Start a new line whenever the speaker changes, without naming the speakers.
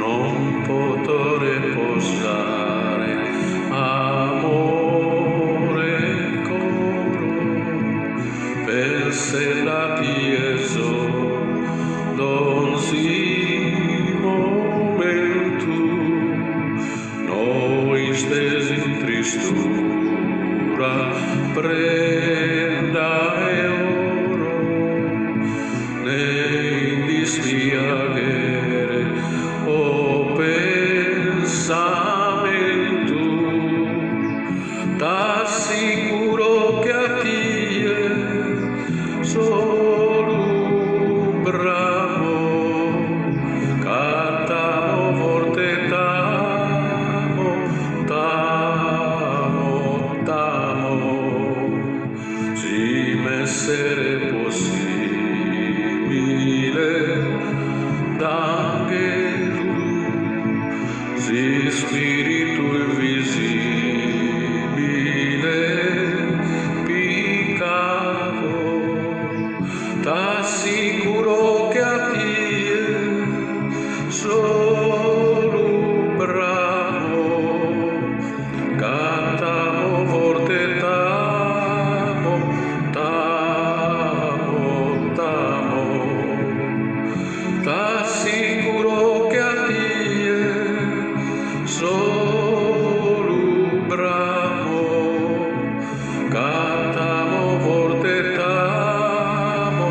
non potrei posare amore coro per se la Chiesa non si momentu noi stesi in tristura prenda e oro nei dispiacere o pensamento t'assicuro che a tie solo bravo cantamo forte t'amo si m'essere possibile d'angelo si spirito invisibile piccavo t'assicuro che a tie solo bravo cantamo forte t'assicuro che a tie solo bravo cantamo forte t'amo